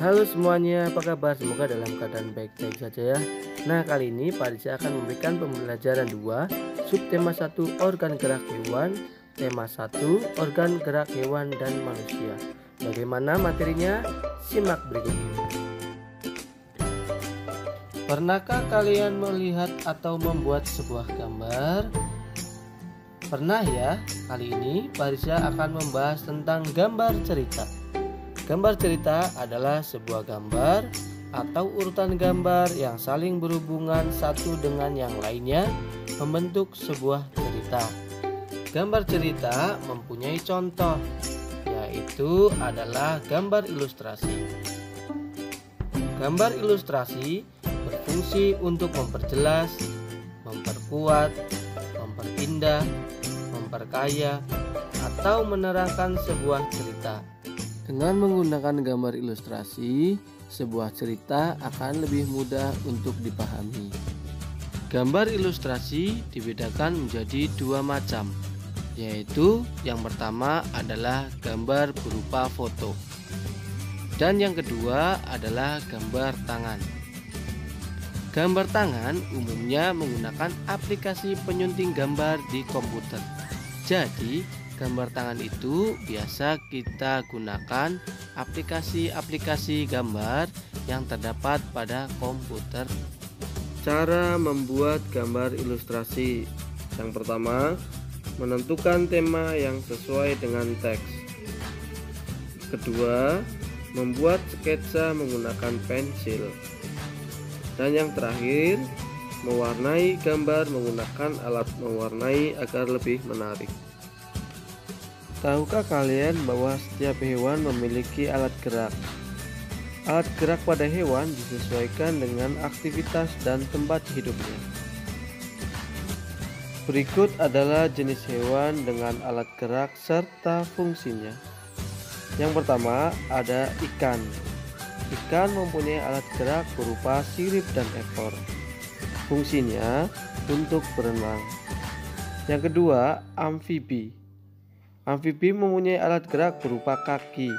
Halo semuanya, apa kabar? Semoga dalam keadaan baik-baik saja ya. Nah, kali ini Pak Rizal akan memberikan pembelajaran 2, subtema 1 organ gerak hewan, tema 1 organ gerak hewan dan manusia. Bagaimana materinya? Simak berikut ini. Pernahkah kalian melihat atau membuat sebuah gambar? Pernah ya? Kali ini Pak Rizal akan membahas tentang gambar cerita. Gambar cerita adalah sebuah gambar atau urutan gambar yang saling berhubungan satu dengan yang lainnya membentuk sebuah cerita. Gambar cerita mempunyai contoh, yaitu adalah gambar ilustrasi. Gambar ilustrasi berfungsi untuk memperjelas, memperkuat, memperindah, memperkaya, atau menerangkan sebuah cerita. Dengan menggunakan gambar ilustrasi, sebuah cerita akan lebih mudah untuk dipahami. Gambar ilustrasi dibedakan menjadi dua macam, yaitu yang pertama adalah gambar berupa foto, dan yang kedua adalah gambar tangan. Gambar tangan umumnya menggunakan aplikasi penyunting gambar di komputer. Jadi, gambar tangan itu biasa kita gunakan aplikasi-aplikasi gambar yang terdapat pada komputer. Cara membuat gambar ilustrasi. Yang pertama, menentukan tema yang sesuai dengan teks. Kedua, membuat sketsa menggunakan pensil. Dan yang terakhir, mewarnai gambar menggunakan alat mewarnai agar lebih menarik. Tahukah kalian bahwa setiap hewan memiliki alat gerak? Alat gerak pada hewan disesuaikan dengan aktivitas dan tempat hidupnya. Berikut adalah jenis hewan dengan alat gerak serta fungsinya. Yang pertama ada ikan. Ikan mempunyai alat gerak berupa sirip dan ekor. Fungsinya untuk berenang. Yang kedua, amfibi. Amfibi mempunyai alat gerak berupa kaki.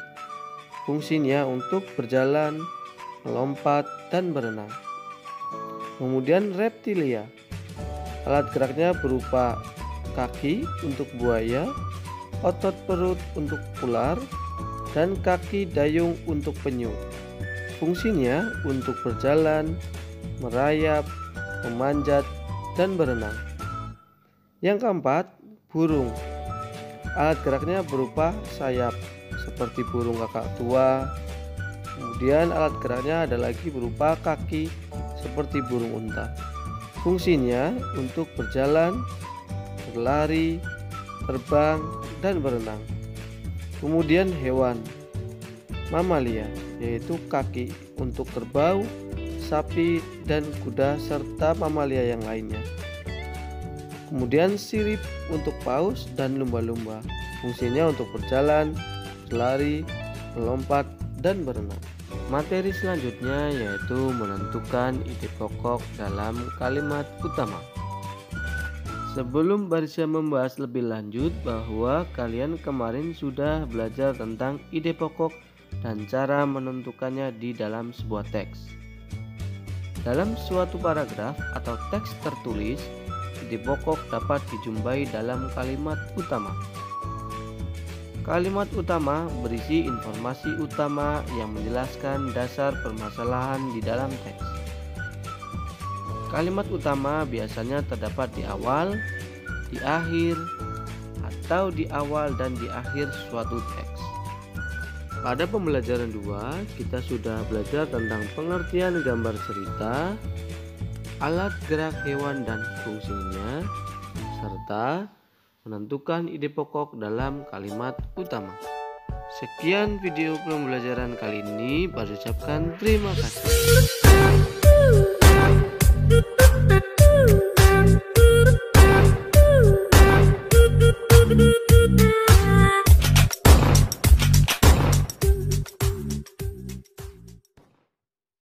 Fungsinya untuk berjalan, melompat, dan berenang. Kemudian reptilia. Alat geraknya berupa kaki untuk buaya, otot perut untuk ular, dan kaki dayung untuk penyu. Fungsinya untuk berjalan, merayap, memanjat, dan berenang. Yang keempat, burung. Alat geraknya berupa sayap seperti burung kakak tua. Kemudian alat geraknya ada lagi berupa kaki seperti burung unta. Fungsinya untuk berjalan, berlari, terbang, dan berenang. Kemudian hewan mamalia, yaitu kaki untuk kerbau, sapi, dan kuda serta mamalia yang lainnya. Kemudian sirip untuk paus dan lumba-lumba. Fungsinya untuk berjalan, berlari, melompat, dan berenang. Materi selanjutnya yaitu menentukan ide pokok dalam kalimat utama. Sebelum Barisya membahas lebih lanjut bahwa kalian kemarin sudah belajar tentang ide pokok dan cara menentukannya di dalam sebuah teks. Dalam suatu paragraf atau teks tertulis, ide pokok dapat dijumpai dalam kalimat utama. Kalimat utama berisi informasi utama yang menjelaskan dasar permasalahan di dalam teks. Kalimat utama biasanya terdapat di awal, di akhir, atau di awal dan di akhir suatu teks. Pada pembelajaran 2, kita sudah belajar tentang pengertian gambar cerita, alat gerak hewan dan fungsinya, serta menentukan ide pokok dalam kalimat utama. Sekian video pembelajaran kali ini. Ucapkan terima kasih.